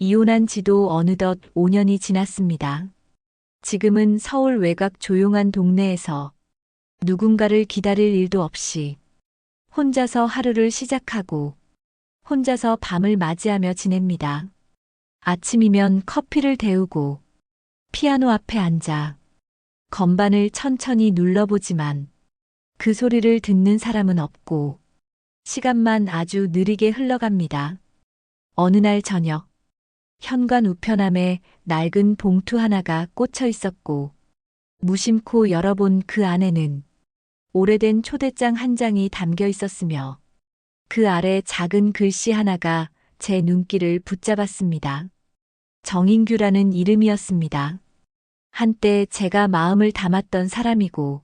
이혼한 지도 어느덧 5년이 지났습니다. 지금은 서울 외곽 조용한 동네에서 누군가를 기다릴 일도 없이 혼자서 하루를 시작하고 혼자서 밤을 맞이하며 지냅니다. 아침이면 커피를 데우고 피아노 앞에 앉아 건반을 천천히 눌러보지만 그 소리를 듣는 사람은 없고 시간만 아주 느리게 흘러갑니다. 어느 날 저녁, 현관 우편함에 낡은 봉투 하나가 꽂혀 있었고 무심코 열어본 그 안에는 오래된 초대장 한 장이 담겨 있었으며 그 아래 작은 글씨 하나가 제 눈길을 붙잡았습니다. 정인규라는 이름이었습니다. 한때 제가 마음을 담았던 사람이고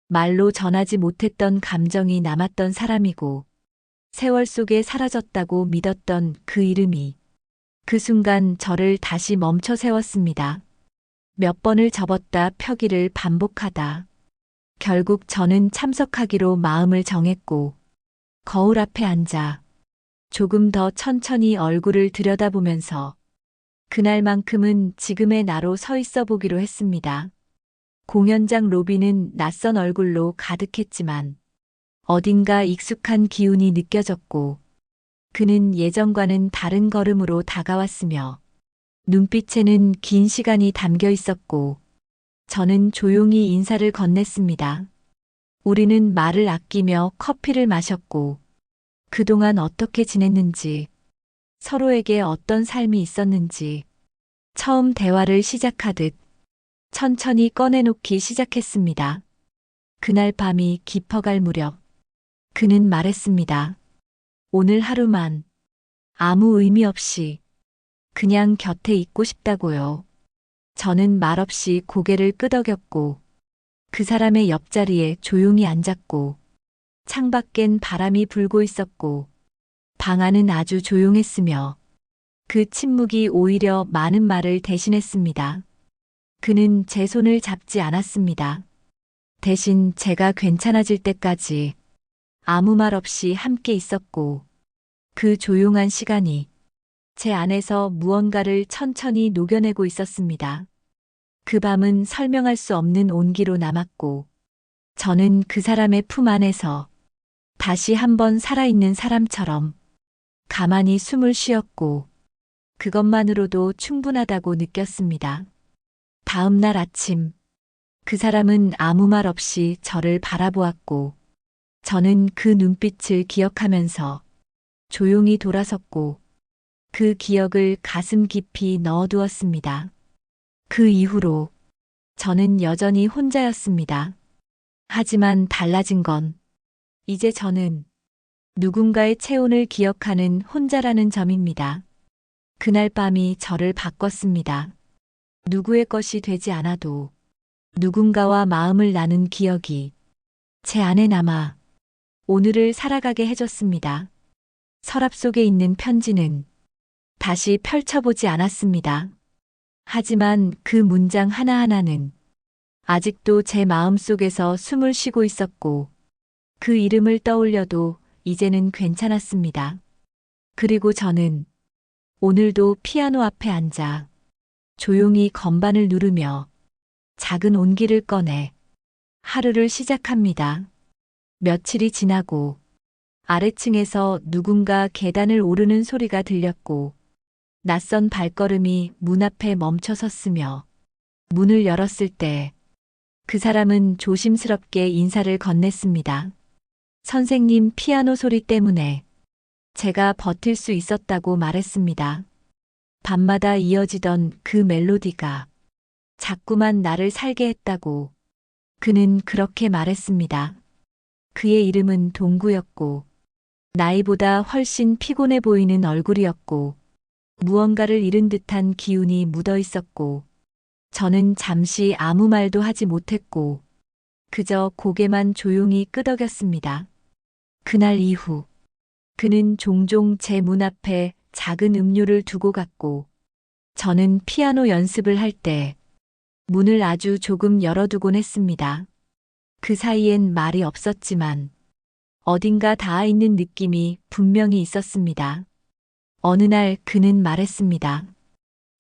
말로 전하지 못했던 감정이 남았던 사람이고 세월 속에 사라졌다고 믿었던 그 이름이 그 순간 저를 다시 멈춰 세웠습니다. 몇 번을 접었다 펴기를 반복하다. 결국 저는 참석하기로 마음을 정했고 거울 앞에 앉아 조금 더 천천히 얼굴을 들여다보면서 그날만큼은 지금의 나로 서 있어 보기로 했습니다. 공연장 로비는 낯선 얼굴로 가득했지만 어딘가 익숙한 기운이 느껴졌고 그는 예전과는 다른 걸음으로 다가왔으며 눈빛에는 긴 시간이 담겨 있었고 저는 조용히 인사를 건넸습니다. 우리는 말을 아끼며 커피를 마셨고 그동안 어떻게 지냈는지 서로에게 어떤 삶이 있었는지 처음 대화를 시작하듯 천천히 꺼내놓기 시작했습니다. 그날 밤이 깊어갈 무렵 그는 말했습니다. 오늘 하루만 아무 의미 없이 그냥 곁에 있고 싶다고요. 저는 말없이 고개를 끄덕였고 그 사람의 옆자리에 조용히 앉았고 창밖엔 바람이 불고 있었고 방 안은 아주 조용했으며 그 침묵이 오히려 많은 말을 대신했습니다. 그는 제 손을 잡지 않았습니다. 대신 제가 괜찮아질 때까지 아무 말 없이 함께 있었고 그 조용한 시간이 제 안에서 무언가를 천천히 녹여내고 있었습니다. 그 밤은 설명할 수 없는 온기로 남았고 저는 그 사람의 품 안에서 다시 한번 살아있는 사람처럼 가만히 숨을 쉬었고 그것만으로도 충분하다고 느꼈습니다. 다음 날 아침 그 사람은 아무 말 없이 저를 바라보았고 저는 그 눈빛을 기억하면서 조용히 돌아섰고 그 기억을 가슴 깊이 넣어두었습니다. 그 이후로 저는 여전히 혼자였습니다. 하지만 달라진 건 이제 저는 누군가의 체온을 기억하는 혼자라는 점입니다. 그날 밤이 저를 바꿨습니다. 누구의 것이 되지 않아도 누군가와 마음을 나눈 기억이 제 안에 남아 오늘을 살아가게 해줬습니다. 서랍 속에 있는 편지는 다시 펼쳐보지 않았습니다. 하지만 그 문장 하나하나는 아직도 제 마음 속에서 숨을 쉬고 있었고 그 이름을 떠올려도 이제는 괜찮았습니다. 그리고 저는 오늘도 피아노 앞에 앉아 조용히 건반을 누르며 작은 온기를 꺼내 하루를 시작합니다. 며칠이 지나고 아래층에서 누군가 계단을 오르는 소리가 들렸고 낯선 발걸음이 문 앞에 멈춰 섰으며 문을 열었을 때 그 사람은 조심스럽게 인사를 건넸습니다. 선생님 피아노 소리 때문에 제가 버틸 수 있었다고 말했습니다. 밤마다 이어지던 그 멜로디가 자꾸만 나를 살게 했다고 그는 그렇게 말했습니다. 그의 이름은 동구였고 나이보다 훨씬 피곤해 보이는 얼굴이었고 무언가를 잃은 듯한 기운이 묻어 있었고 저는 잠시 아무 말도 하지 못했고 그저 고개만 조용히 끄덕였습니다. 그날 이후 그는 종종 제 문 앞에 작은 음료를 두고 갔고 저는 피아노 연습을 할 때 문을 아주 조금 열어두곤 했습니다. 그 사이엔 말이 없었지만 어딘가 닿아 있는 느낌이 분명히 있었습니다. 어느 날 그는 말했습니다.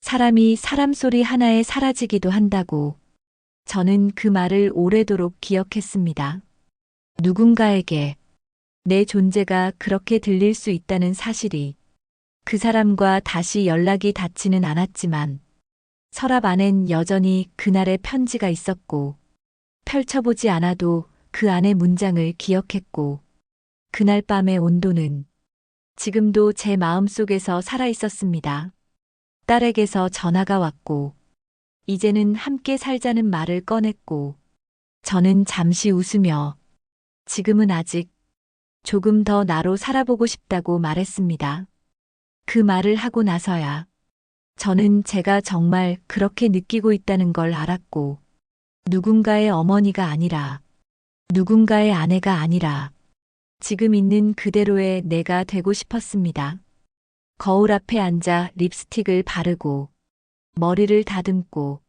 사람이 사람 소리 하나에 사라지기도 한다고. 저는 그 말을 오래도록 기억했습니다. 누군가에게 내 존재가 그렇게 들릴 수 있다는 사실이 그 사람과 다시 연락이 닿지는 않았지만 서랍 안엔 여전히 그날의 편지가 있었고 펼쳐보지 않아도 그 안의 문장을 기억했고 그날 밤의 온도는 지금도 제 마음속에서 살아 있었습니다. 딸에게서 전화가 왔고 이제는 함께 살자는 말을 꺼냈고 저는 잠시 웃으며 지금은 아직 조금 더 나로 살아보고 싶다고 말했습니다. 그 말을 하고 나서야 저는 제가 정말 그렇게 느끼고 있다는 걸 알았고 누군가의 어머니가 아니라 누군가의 아내가 아니라 지금 있는 그대로의 내가 되고 싶었습니다. 거울 앞에 앉아 립스틱을 바르고 머리를 다듬고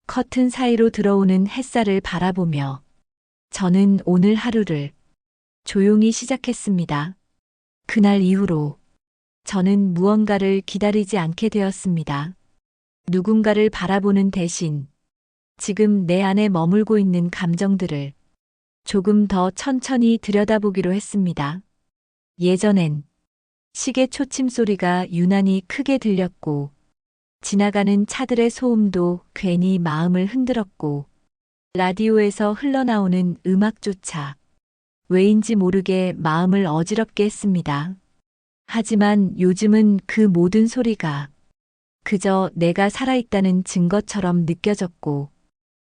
커튼 사이로 들어오는 햇살을 바라보며 저는 오늘 하루를 조용히 시작했습니다. 그날 이후로 저는 무언가를 기다리지 않게 되었습니다. 누군가를 바라보는 대신 지금 내 안에 머물고 있는 감정들을 조금 더 천천히 들여다보기로 했습니다. 예전엔 시계 초침 소리가 유난히 크게 들렸고 지나가는 차들의 소음도 괜히 마음을 흔들었고 라디오에서 흘러나오는 음악조차 왜인지 모르게 마음을 어지럽게 했습니다. 하지만 요즘은 그 모든 소리가 그저 내가 살아있다는 증거처럼 느껴졌고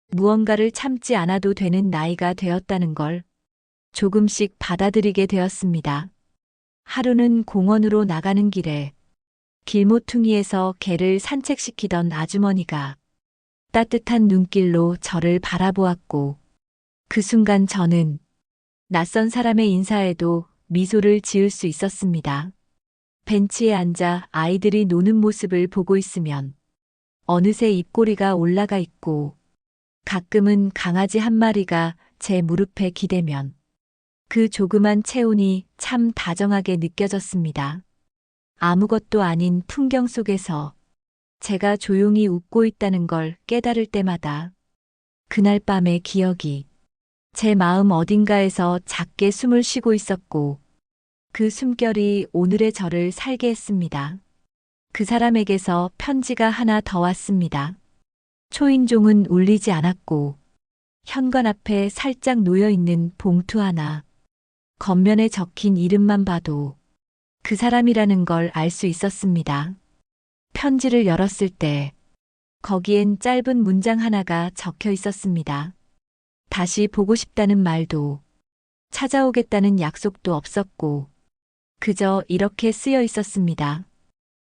무언가를 참지 않아도 되는 나이가 되었다는 걸 조금씩 받아들이게 되었습니다. 하루는 공원으로 나가는 길에 길모퉁이에서 개를 산책시키던 아주머니가 따뜻한 눈길로 저를 바라보았고 그 순간 저는 낯선 사람의 인사에도 미소를 지을 수 있었습니다. 벤치에 앉아 아이들이 노는 모습을 보고 있으면 어느새 입꼬리가 올라가 있고 가끔은 강아지 한 마리가 제 무릎에 기대면 그 조그만 체온이 참 다정하게 느껴졌습니다. 아무것도 아닌 풍경 속에서 제가 조용히 웃고 있다는 걸 깨달을 때마다 그날 밤의 기억이 제 마음 어딘가에서 작게 숨을 쉬고 있었고 그 숨결이 오늘의 저를 살게 했습니다. 그 사람에게서 편지가 하나 더 왔습니다. 초인종은 울리지 않았고 현관 앞에 살짝 놓여있는 봉투 하나, 겉면에 적힌 이름만 봐도 그 사람이라는 걸 알 수 있었습니다. 편지를 열었을 때 거기엔 짧은 문장 하나가 적혀 있었습니다. 다시 보고 싶다는 말도 찾아오겠다는 약속도 없었고 그저 이렇게 쓰여 있었습니다.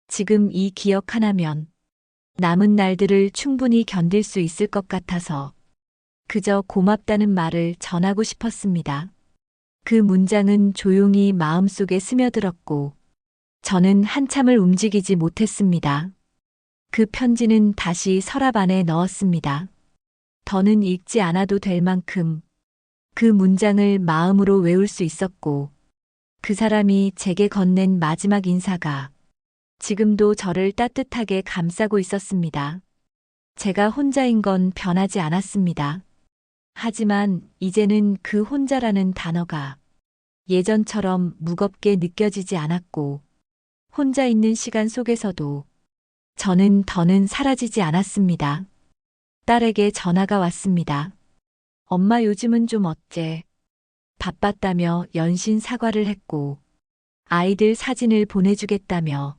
지금 이 기억 하나면 남은 날들을 충분히 견딜 수 있을 것 같아서 그저 고맙다는 말을 전하고 싶었습니다. 그 문장은 조용히 마음속에 스며들었고 저는 한참을 움직이지 못했습니다. 그 편지는 다시 서랍 안에 넣었습니다. 더는 읽지 않아도 될 만큼 그 문장을 마음으로 외울 수 있었고 그 사람이 제게 건넨 마지막 인사가 지금도 저를 따뜻하게 감싸고 있었습니다. 제가 혼자인 건 변하지 않았습니다. 하지만 이제는 그 혼자라는 단어가 예전처럼 무겁게 느껴지지 않았고 혼자 있는 시간 속에서도 저는 더는 사라지지 않았습니다. 딸에게 전화가 왔습니다. 엄마 요즘은 좀 어째? 바빴다며 연신 사과를 했고 아이들 사진을 보내주겠다며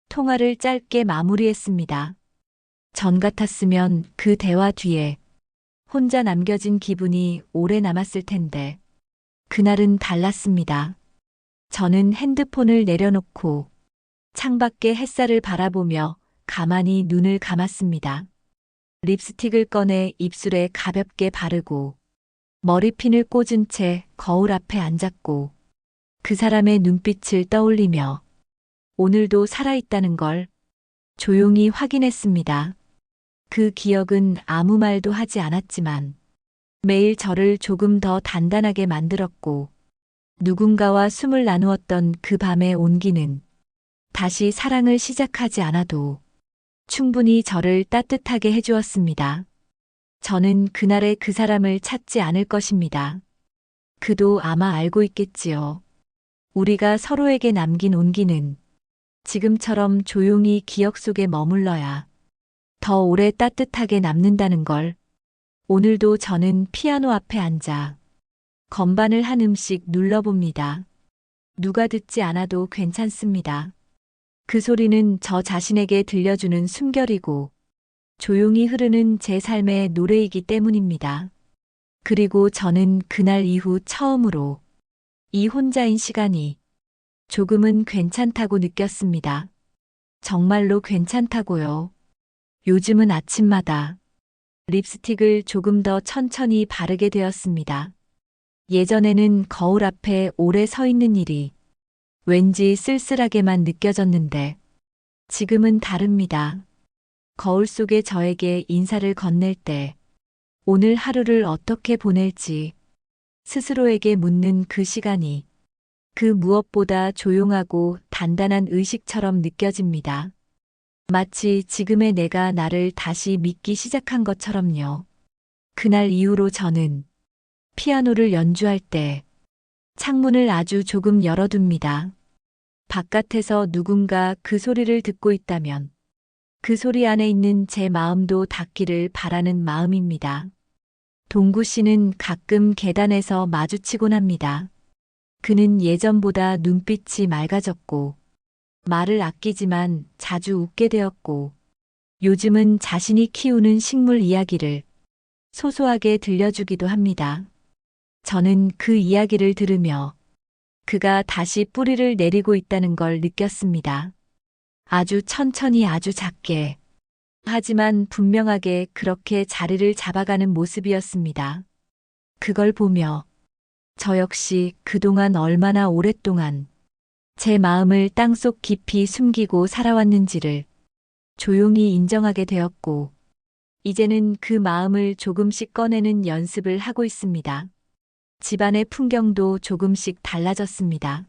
통화를 짧게 마무리했습니다. 전 같았으면 그 대화 뒤에 혼자 남겨진 기분이 오래 남았을 텐데 그날은 달랐습니다. 저는 핸드폰을 내려놓고 창밖의 햇살을 바라보며 가만히 눈을 감았습니다. 립스틱을 꺼내 입술에 가볍게 바르고 머리핀을 꽂은 채 거울 앞에 앉았고 그 사람의 눈빛을 떠올리며 오늘도 살아있다는 걸 조용히 확인했습니다. 그 기억은 아무 말도 하지 않았지만 매일 저를 조금 더 단단하게 만들었고 누군가와 숨을 나누었던 그 밤의 온기는 다시 사랑을 시작하지 않아도 충분히 저를 따뜻하게 해주었습니다. 저는 그날의 그 사람을 찾지 않을 것입니다. 그도 아마 알고 있겠지요. 우리가 서로에게 남긴 온기는 지금처럼 조용히 기억 속에 머물러야 더 오래 따뜻하게 남는다는 걸. 오늘도 저는 피아노 앞에 앉아 건반을 한 음씩 눌러봅니다. 누가 듣지 않아도 괜찮습니다. 그 소리는 저 자신에게 들려주는 숨결이고 조용히 흐르는 제 삶의 노래이기 때문입니다. 그리고 저는 그날 이후 처음으로 이 혼자인 시간이 조금은 괜찮다고 느꼈습니다. 정말로 괜찮다고요. 요즘은 아침마다 립스틱을 조금 더 천천히 바르게 되었습니다. 예전에는 거울 앞에 오래 서 있는 일이 왠지 쓸쓸하게만 느껴졌는데 지금은 다릅니다. 거울 속에 저에게 인사를 건넬 때 오늘 하루를 어떻게 보낼지 스스로에게 묻는 그 시간이 그 무엇보다 조용하고 단단한 의식처럼 느껴집니다. 마치 지금의 내가 나를 다시 믿기 시작한 것처럼요. 그날 이후로 저는 피아노를 연주할 때 창문을 아주 조금 열어둡니다. 바깥에서 누군가 그 소리를 듣고 있다면 그 소리 안에 있는 제 마음도 닿기를 바라는 마음입니다. 동구 씨는 가끔 계단에서 마주치곤 합니다. 그는 예전보다 눈빛이 맑아졌고 말을 아끼지만 자주 웃게 되었고 요즘은 자신이 키우는 식물 이야기를 소소하게 들려주기도 합니다. 저는 그 이야기를 들으며 그가 다시 뿌리를 내리고 있다는 걸 느꼈습니다. 아주 천천히 아주 작게. 하지만 분명하게 그렇게 자리를 잡아가는 모습이었습니다. 그걸 보며 저 역시 그동안 얼마나 오랫동안 제 마음을 땅속 깊이 숨기고 살아왔는지를 조용히 인정하게 되었고, 이제는 그 마음을 조금씩 꺼내는 연습을 하고 있습니다. 집안의 풍경도 조금씩 달라졌습니다.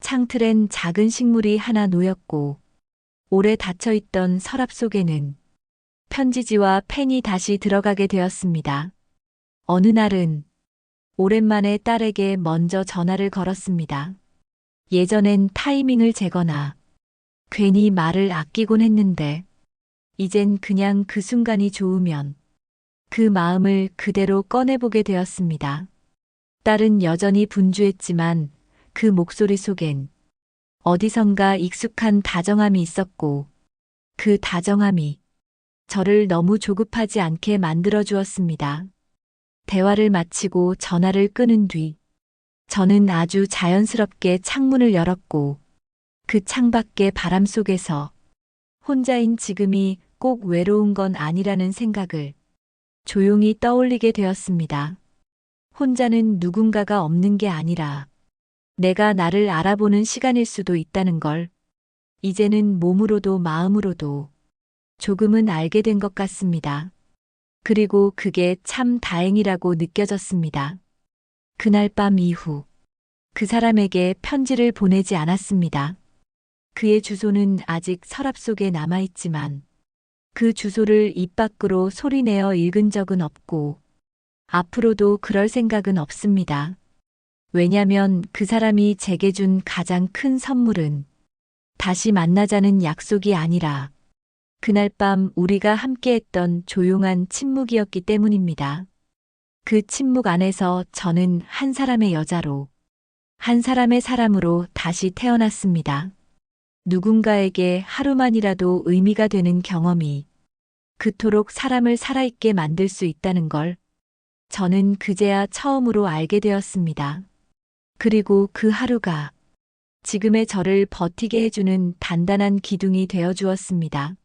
창틀엔 작은 식물이 하나 놓였고, 오래 닫혀있던 서랍 속에는 편지지와 펜이 다시 들어가게 되었습니다. 어느 날은 오랜만에 딸에게 먼저 전화를 걸었습니다. 예전엔 타이밍을 재거나 괜히 말을 아끼곤 했는데 이젠 그냥 그 순간이 좋으면 그 마음을 그대로 꺼내보게 되었습니다. 딸은 여전히 분주했지만 그 목소리 속엔 어디선가 익숙한 다정함이 있었고 그 다정함이 저를 너무 조급하지 않게 만들어 주었습니다. 대화를 마치고 전화를 끊은 뒤 저는 아주 자연스럽게 창문을 열었고 그 창밖의 바람 속에서 혼자인 지금이 꼭 외로운 건 아니라는 생각을 조용히 떠올리게 되었습니다. 혼자는 누군가가 없는 게 아니라 내가 나를 알아보는 시간일 수도 있다는 걸 이제는 몸으로도 마음으로도 조금은 알게 된 것 같습니다. 그리고 그게 참 다행이라고 느껴졌습니다. 그날 밤 이후 그 사람에게 편지를 보내지 않았습니다. 그의 주소는 아직 서랍 속에 남아있지만 그 주소를 입 밖으로 소리내어 읽은 적은 없고 앞으로도 그럴 생각은 없습니다. 왜냐면 그 사람이 제게 준 가장 큰 선물은 다시 만나자는 약속이 아니라 그날 밤 우리가 함께했던 조용한 침묵이었기 때문입니다. 그 침묵 안에서 저는 한 사람의 여자로, 한 사람의 사람으로 다시 태어났습니다. 누군가에게 하루만이라도 의미가 되는 경험이 그토록 사람을 살아있게 만들 수 있다는 걸 저는 그제야 처음으로 알게 되었습니다. 그리고 그 하루가 지금의 저를 버티게 해주는 단단한 기둥이 되어 주었습니다.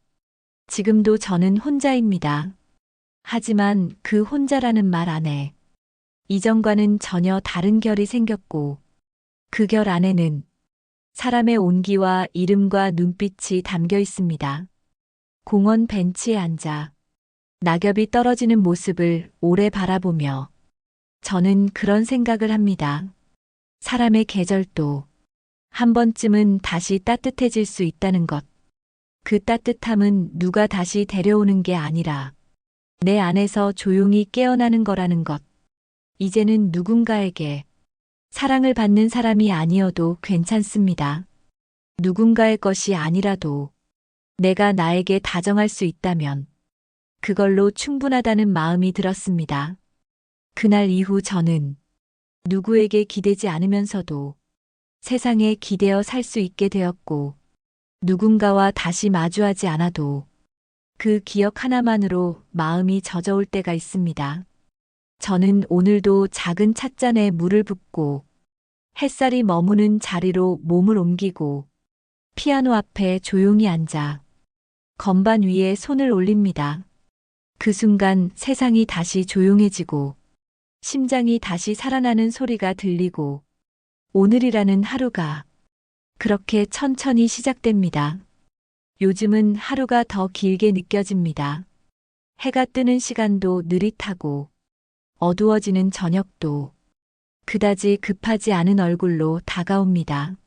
지금도 저는 혼자입니다. 하지만 그 혼자라는 말 안에 이전과는 전혀 다른 결이 생겼고 그 결 안에는 사람의 온기와 이름과 눈빛이 담겨 있습니다. 공원 벤치에 앉아 낙엽이 떨어지는 모습을 오래 바라보며 저는 그런 생각을 합니다. 사람의 계절도 한 번쯤은 다시 따뜻해질 수 있다는 것. 그 따뜻함은 누가 다시 데려오는 게 아니라 내 안에서 조용히 깨어나는 거라는 것. 이제는 누군가에게 사랑을 받는 사람이 아니어도 괜찮습니다. 누군가의 것이 아니라도 내가 나에게 다정할 수 있다면 그걸로 충분하다는 마음이 들었습니다. 그날 이후 저는 누구에게 기대지 않으면서도 세상에 기대어 살 수 있게 되었고, 누군가와 다시 마주하지 않아도 그 기억 하나만으로 마음이 젖어올 때가 있습니다. 저는 오늘도 작은 찻잔에 물을 붓고 햇살이 머무는 자리로 몸을 옮기고 피아노 앞에 조용히 앉아 건반 위에 손을 올립니다. 그 순간 세상이 다시 조용해지고 심장이 다시 살아나는 소리가 들리고 오늘이라는 하루가 그렇게 천천히 시작됩니다. 요즘은 하루가 더 길게 느껴집니다. 해가 뜨는 시간도 느릿하고 어두워지는 저녁도 그다지 급하지 않은 얼굴로 다가옵니다.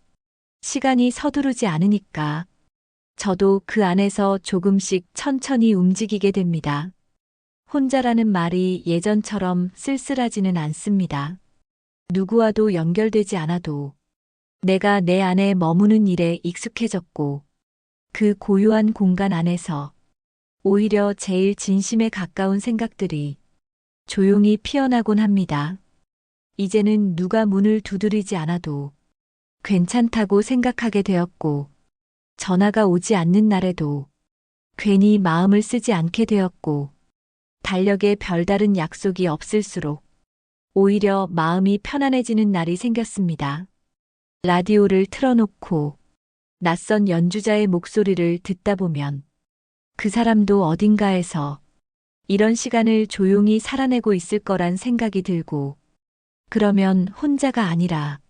시간이 서두르지 않으니까 저도 그 안에서 조금씩 천천히 움직이게 됩니다. 혼자라는 말이 예전처럼 쓸쓸하지는 않습니다. 누구와도 연결되지 않아도 내가 내 안에 머무는 일에 익숙해졌고 그 고요한 공간 안에서 오히려 제일 진심에 가까운 생각들이 조용히 피어나곤 합니다. 이제는 누가 문을 두드리지 않아도 괜찮다고 생각하게 되었고 전화가 오지 않는 날에도 괜히 마음을 쓰지 않게 되었고 달력에 별다른 약속이 없을수록 오히려 마음이 편안해지는 날이 생겼습니다. 라디오를 틀어놓고 낯선 연주자의 목소리를 듣다 보면 그 사람도 어딘가에서 이런 시간을 조용히 살아내고 있을 거란 생각이 들고 그러면 혼자가 아니라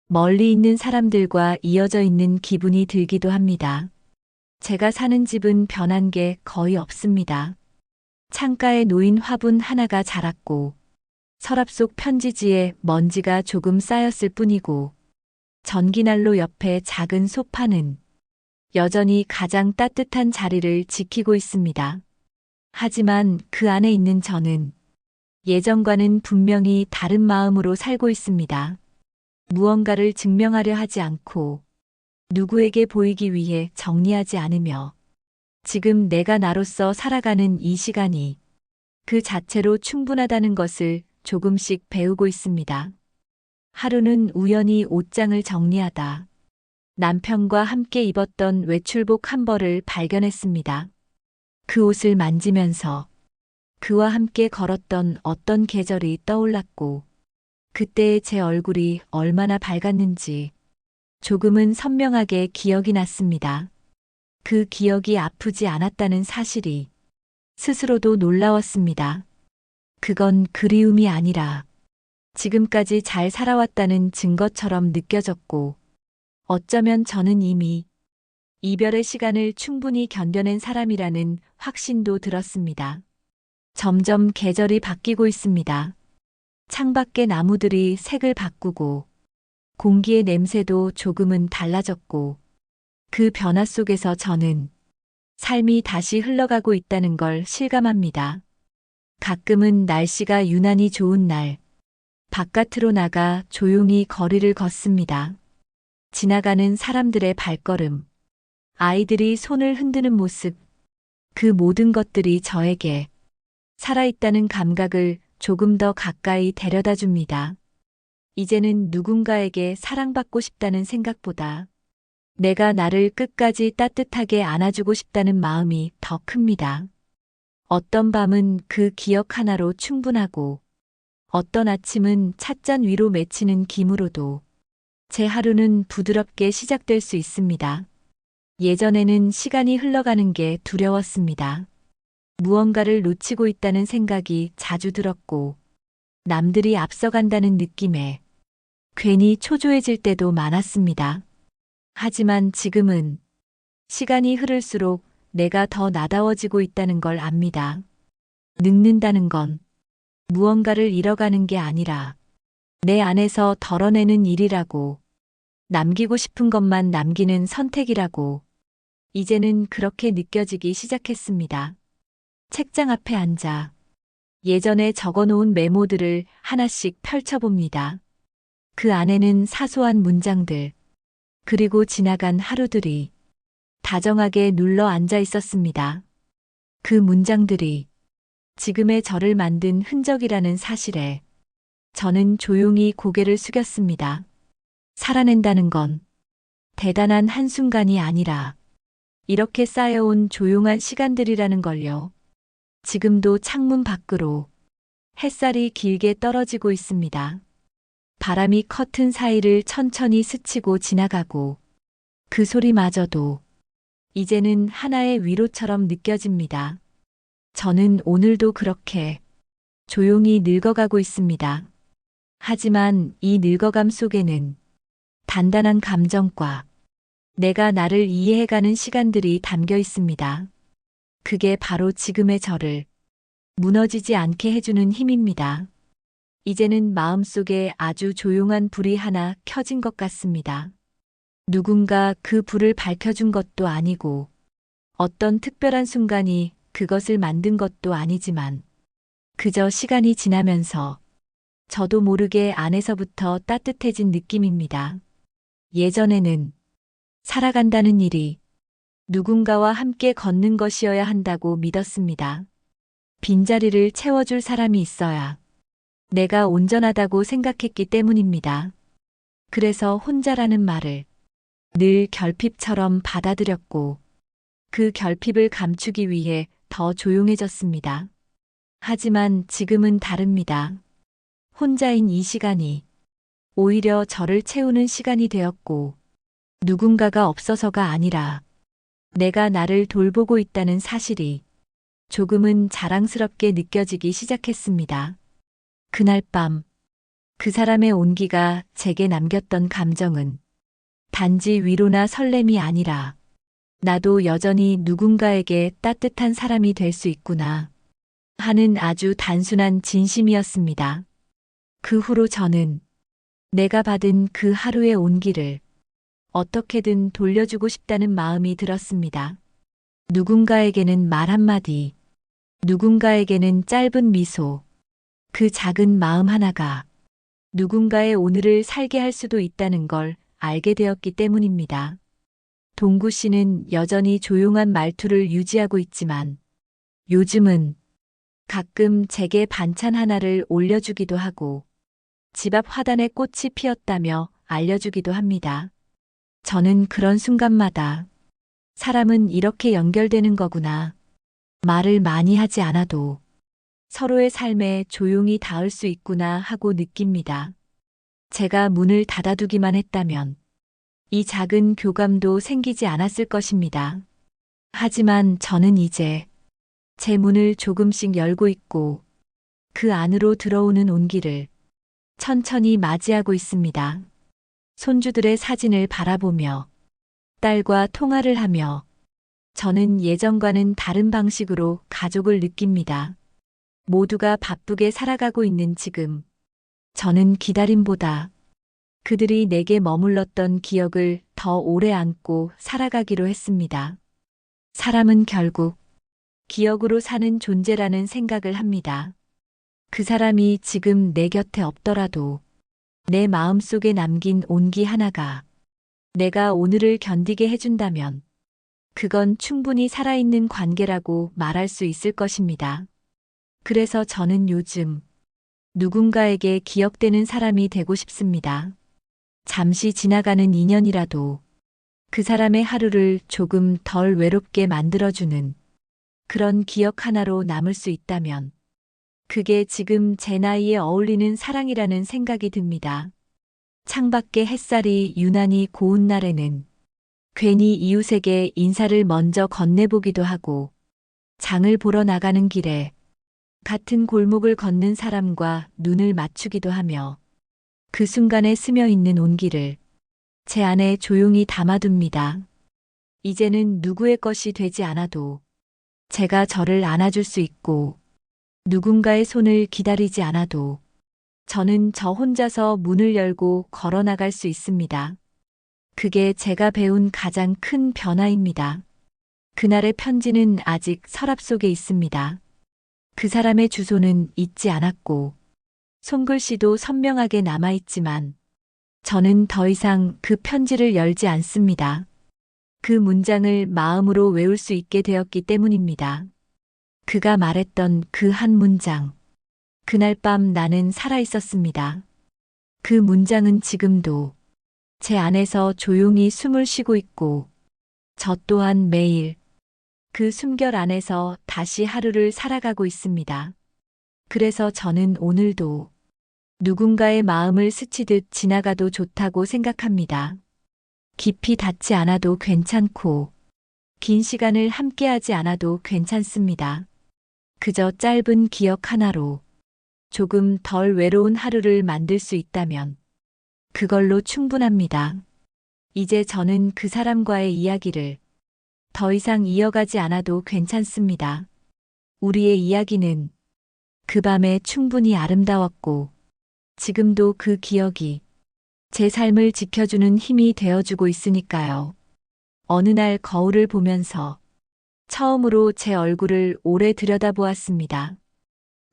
멀리 있는 사람들과 이어져 있는 기분이 들기도 합니다. 제가 사는 집은 변한 게 거의 없습니다. 창가에 놓인 화분 하나가 자랐고 서랍 속 편지지에 먼지가 조금 쌓였을 뿐이고 전기난로 옆에 작은 소파는 여전히 가장 따뜻한 자리를 지키고 있습니다. 하지만 그 안에 있는 저는 예전과는 분명히 다른 마음으로 살고 있습니다. 무언가를 증명하려 하지 않고 누구에게 보이기 위해 정리하지 않으며 지금 내가 나로서 살아가는 이 시간이 그 자체로 충분하다는 것을 조금씩 배우고 있습니다. 하루는 우연히 옷장을 정리하다 남편과 함께 입었던 외출복 한 벌을 발견했습니다. 그 옷을 만지면서 그와 함께 걸었던 어떤 계절이 떠올랐고 그때의 제 얼굴이 얼마나 밝았는지 조금은 선명하게 기억이 났습니다. 그 기억이 아프지 않았다는 사실이 스스로도 놀라웠습니다. 그건 그리움이 아니라 지금까지 잘 살아왔다는 증거처럼 느껴졌고 어쩌면 저는 이미 이별의 시간을 충분히 견뎌낸 사람이라는 확신도 들었습니다. 점점 계절이 바뀌고 있습니다. 창밖의 나무들이 색을 바꾸고 공기의 냄새도 조금은 달라졌고 그 변화 속에서 저는 삶이 다시 흘러가고 있다는 걸 실감합니다. 가끔은 날씨가 유난히 좋은 날, 바깥으로 나가 조용히 거리를 걷습니다. 지나가는 사람들의 발걸음, 아이들이 손을 흔드는 모습, 그 모든 것들이 저에게 살아있다는 감각을 조금 더 가까이 데려다 줍니다. 이제는 누군가에게 사랑받고 싶다는 생각보다 내가 나를 끝까지 따뜻하게 안아주고 싶다는 마음이 더 큽니다. 어떤 밤은 그 기억 하나로 충분하고 어떤 아침은 찻잔 위로 맺히는 김으로도 제 하루는 부드럽게 시작될 수 있습니다. 예전에는 시간이 흘러가는 게 두려웠습니다. 무언가를 놓치고 있다는 생각이 자주 들었고 남들이 앞서간다는 느낌에 괜히 초조해질 때도 많았습니다. 하지만 지금은 시간이 흐를수록 내가 더 나다워지고 있다는 걸 압니다. 늙는다는 건 무언가를 잃어가는 게 아니라 내 안에서 덜어내는 일이라고 남기고 싶은 것만 남기는 선택이라고 이제는 그렇게 느껴지기 시작했습니다. 책장 앞에 앉아 예전에 적어놓은 메모들을 하나씩 펼쳐봅니다. 그 안에는 사소한 문장들, 그리고 지나간 하루들이 다정하게 눌러 앉아 있었습니다. 그 문장들이 지금의 저를 만든 흔적이라는 사실에 저는 조용히 고개를 숙였습니다. 살아낸다는 건 대단한 한순간이 아니라 이렇게 쌓여온 조용한 시간들이라는 걸요. 지금도 창문 밖으로 햇살이 길게 떨어지고 있습니다. 바람이 커튼 사이를 천천히 스치고 지나가고 그 소리마저도 이제는 하나의 위로처럼 느껴집니다. 저는 오늘도 그렇게 조용히 늙어가고 있습니다. 하지만 이 늙어감 속에는 단단한 감정과 내가 나를 이해해가는 시간들이 담겨 있습니다. 그게 바로 지금의 저를 무너지지 않게 해주는 힘입니다. 이제는 마음속에 아주 조용한 불이 하나 켜진 것 같습니다. 누군가 그 불을 밝혀준 것도 아니고 어떤 특별한 순간이 그것을 만든 것도 아니지만 그저 시간이 지나면서 저도 모르게 안에서부터 따뜻해진 느낌입니다. 예전에는 살아간다는 일이 누군가와 함께 걷는 것이어야 한다고 믿었습니다. 빈자리를 채워줄 사람이 있어야 내가 온전하다고 생각했기 때문입니다. 그래서 혼자라는 말을 늘 결핍처럼 받아들였고 그 결핍을 감추기 위해 더 조용해졌습니다. 하지만 지금은 다릅니다. 혼자인 이 시간이 오히려 저를 채우는 시간이 되었고 누군가가 없어서가 아니라 내가 나를 돌보고 있다는 사실이 조금은 자랑스럽게 느껴지기 시작했습니다. 그날 밤 그 사람의 온기가 제게 남겼던 감정은 단지 위로나 설렘이 아니라 나도 여전히 누군가에게 따뜻한 사람이 될 수 있구나 하는 아주 단순한 진심이었습니다. 그 후로 저는 내가 받은 그 하루의 온기를 어떻게든 돌려주고 싶다는 마음이 들었습니다. 누군가에게는 말 한마디, 누군가에게는 짧은 미소, 그 작은 마음 하나가 누군가의 오늘을 살게 할 수도 있다는 걸 알게 되었기 때문입니다. 동구 씨는 여전히 조용한 말투를 유지하고 있지만 요즘은 가끔 제게 반찬 하나를 올려주기도 하고 집 앞 화단에 꽃이 피었다며 알려주기도 합니다. 저는 그런 순간마다 사람은 이렇게 연결되는 거구나. 말을 많이 하지 않아도 서로의 삶에 조용히 닿을 수 있구나 하고 느낍니다. 제가 문을 닫아두기만 했다면 이 작은 교감도 생기지 않았을 것입니다. 하지만 저는 이제 제 문을 조금씩 열고 있고 그 안으로 들어오는 온기를 천천히 맞이하고 있습니다. 손주들의 사진을 바라보며 딸과 통화를 하며 저는 예전과는 다른 방식으로 가족을 느낍니다. 모두가 바쁘게 살아가고 있는 지금 저는 기다림보다 그들이 내게 머물렀던 기억을 더 오래 안고 살아가기로 했습니다. 사람은 결국 기억으로 사는 존재라는 생각을 합니다. 그 사람이 지금 내 곁에 없더라도 내 마음속에 남긴 온기 하나가 내가 오늘을 견디게 해준다면 그건 충분히 살아있는 관계라고 말할 수 있을 것입니다. 그래서 저는 요즘 누군가에게 기억되는 사람이 되고 싶습니다. 잠시 지나가는 인연이라도 그 사람의 하루를 조금 덜 외롭게 만들어주는 그런 기억 하나로 남을 수 있다면 그게 지금 제 나이에 어울리는 사랑이라는 생각이 듭니다. 창밖에 햇살이 유난히 고운 날에는 괜히 이웃에게 인사를 먼저 건네보기도 하고 장을 보러 나가는 길에 같은 골목을 걷는 사람과 눈을 맞추기도 하며 그 순간에 스며 있는 온기를 제 안에 조용히 담아둡니다. 이제는 누구의 것이 되지 않아도 제가 저를 안아줄 수 있고 누군가의 손을 기다리지 않아도 저는 저 혼자서 문을 열고 걸어 나갈 수 있습니다. 그게 제가 배운 가장 큰 변화입니다. 그날의 편지는 아직 서랍 속에 있습니다. 그 사람의 주소는 잊지 않았고, 손글씨도 선명하게 남아있지만, 저는 더 이상 그 편지를 열지 않습니다. 그 문장을 마음으로 외울 수 있게 되었기 때문입니다. 그가 말했던 그 한 문장. 그날 밤 나는 살아 있었습니다. 그 문장은 지금도 제 안에서 조용히 숨을 쉬고 있고, 저 또한 매일 그 숨결 안에서 다시 하루를 살아가고 있습니다. 그래서 저는 오늘도 누군가의 마음을 스치듯 지나가도 좋다고 생각합니다. 깊이 닿지 않아도 괜찮고, 긴 시간을 함께하지 않아도 괜찮습니다. 그저 짧은 기억 하나로 조금 덜 외로운 하루를 만들 수 있다면 그걸로 충분합니다. 이제 저는 그 사람과의 이야기를 더 이상 이어가지 않아도 괜찮습니다. 우리의 이야기는 그 밤에 충분히 아름다웠고, 지금도 그 기억이 제 삶을 지켜주는 힘이 되어주고 있으니까요. 어느 날 거울을 보면서 처음으로 제 얼굴을 오래 들여다보았습니다.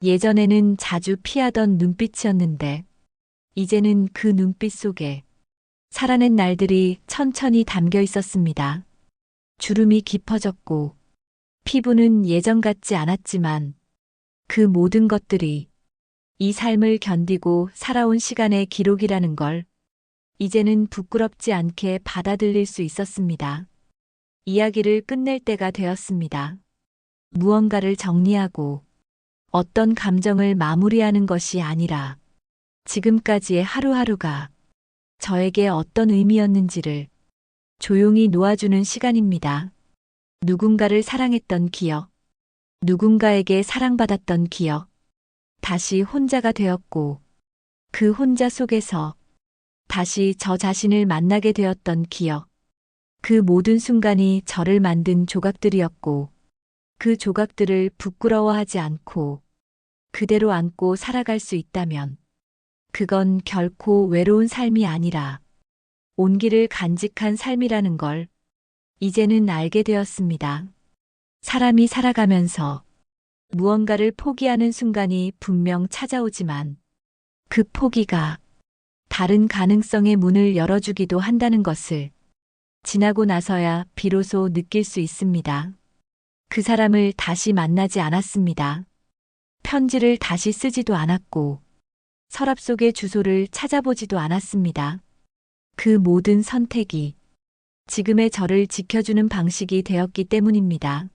예전에는 자주 피하던 눈빛이었는데, 이제는 그 눈빛 속에 살아낸 날들이 천천히 담겨 있었습니다. 주름이 깊어졌고, 피부는 예전 같지 않았지만, 그 모든 것들이 이 삶을 견디고 살아온 시간의 기록이라는 걸 이제는 부끄럽지 않게 받아들일 수 있었습니다. 이야기를 끝낼 때가 되었습니다. 무언가를 정리하고 어떤 감정을 마무리하는 것이 아니라 지금까지의 하루하루가 저에게 어떤 의미였는지를 조용히 놓아주는 시간입니다. 누군가를 사랑했던 기억, 누군가에게 사랑받았던 기억, 다시 혼자가 되었고, 그 혼자 속에서 다시 저 자신을 만나게 되었던 기억, 그 모든 순간이 저를 만든 조각들이었고, 그 조각들을 부끄러워하지 않고 그대로 안고 살아갈 수 있다면, 그건 결코 외로운 삶이 아니라 온기를 간직한 삶이라는 걸 이제는 알게 되었습니다. 사람이 살아가면서 무언가를 포기하는 순간이 분명 찾아오지만 그 포기가 다른 가능성의 문을 열어주기도 한다는 것을 지나고 나서야 비로소 느낄 수 있습니다. 그 사람을 다시 만나지 않았습니다. 편지를 다시 쓰지도 않았고 서랍 속의 주소를 찾아보지도 않았습니다. 그 모든 선택이 지금의 저를 지켜주는 방식이 되었기 때문입니다.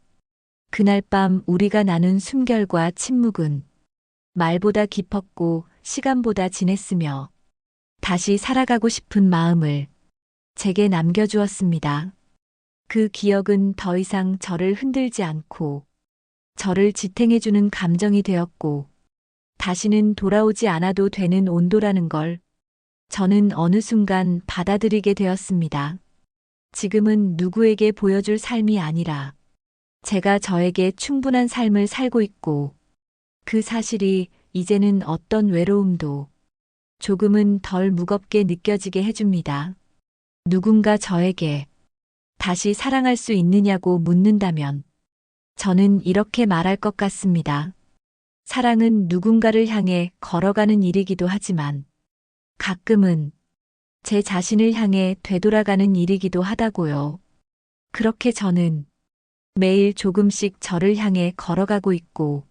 그날 밤 우리가 나눈 숨결과 침묵은 말보다 깊었고 시간보다 진했으며 다시 살아가고 싶은 마음을 제게 남겨주었습니다. 그 기억은 더 이상 저를 흔들지 않고 저를 지탱해주는 감정이 되었고 다시는 돌아오지 않아도 되는 온도라는 걸 저는 어느 순간 받아들이게 되었습니다. 지금은 누구에게 보여줄 삶이 아니라 제가 저에게 충분한 삶을 살고 있고 그 사실이 이제는 어떤 외로움도 조금은 덜 무겁게 느껴지게 해줍니다. 누군가 저에게 다시 사랑할 수 있느냐고 묻는다면 저는 이렇게 말할 것 같습니다. 사랑은 누군가를 향해 걸어가는 일이기도 하지만 가끔은 제 자신을 향해 되돌아가는 일이기도 하다고요. 그렇게 저는 매일 조금씩 저를 향해 걸어가고 있고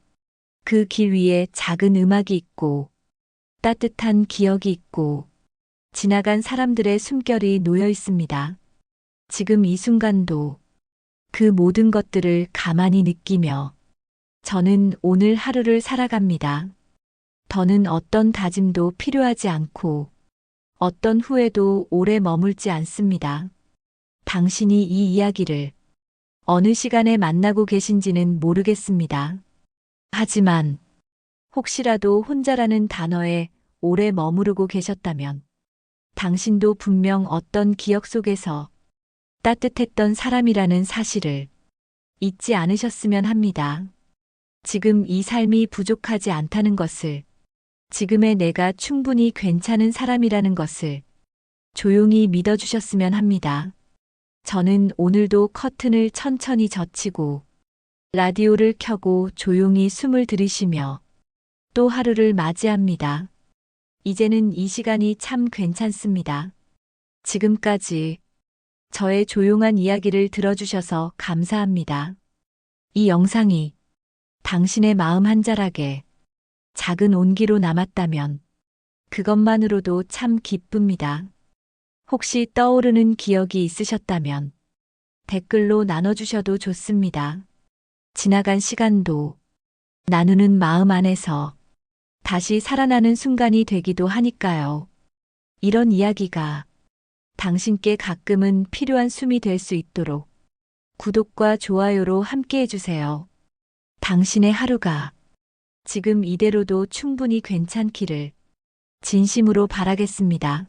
그 길 위에 작은 음악이 있고 따뜻한 기억이 있고 지나간 사람들의 숨결이 놓여 있습니다. 지금 이 순간도 그 모든 것들을 가만히 느끼며 저는 오늘 하루를 살아갑니다. 더는 어떤 다짐도 필요하지 않고 어떤 후회도 오래 머물지 않습니다. 당신이 이 이야기를 어느 시간에 만나고 계신지는 모르겠습니다. 하지만 혹시라도 혼자라는 단어에 오래 머무르고 계셨다면 당신도 분명 어떤 기억 속에서 따뜻했던 사람이라는 사실을 잊지 않으셨으면 합니다. 지금 이 삶이 부족하지 않다는 것을, 지금의 내가 충분히 괜찮은 사람이라는 것을 조용히 믿어주셨으면 합니다. 저는 오늘도 커튼을 천천히 젖히고 라디오를 켜고 조용히 숨을 들이쉬며 또 하루를 맞이합니다. 이제는 이 시간이 참 괜찮습니다. 지금까지 저의 조용한 이야기를 들어주셔서 감사합니다. 이 영상이 당신의 마음 한 자락에 작은 온기로 남았다면 그것만으로도 참 기쁩니다. 혹시 떠오르는 기억이 있으셨다면 댓글로 나눠주셔도 좋습니다. 지나간 시간도 나누는 마음 안에서 다시 살아나는 순간이 되기도 하니까요. 이런 이야기가 당신께 가끔은 필요한 숨이 될 수 있도록 구독과 좋아요로 함께 해주세요. 당신의 하루가 지금 이대로도 충분히 괜찮기를 진심으로 바라겠습니다.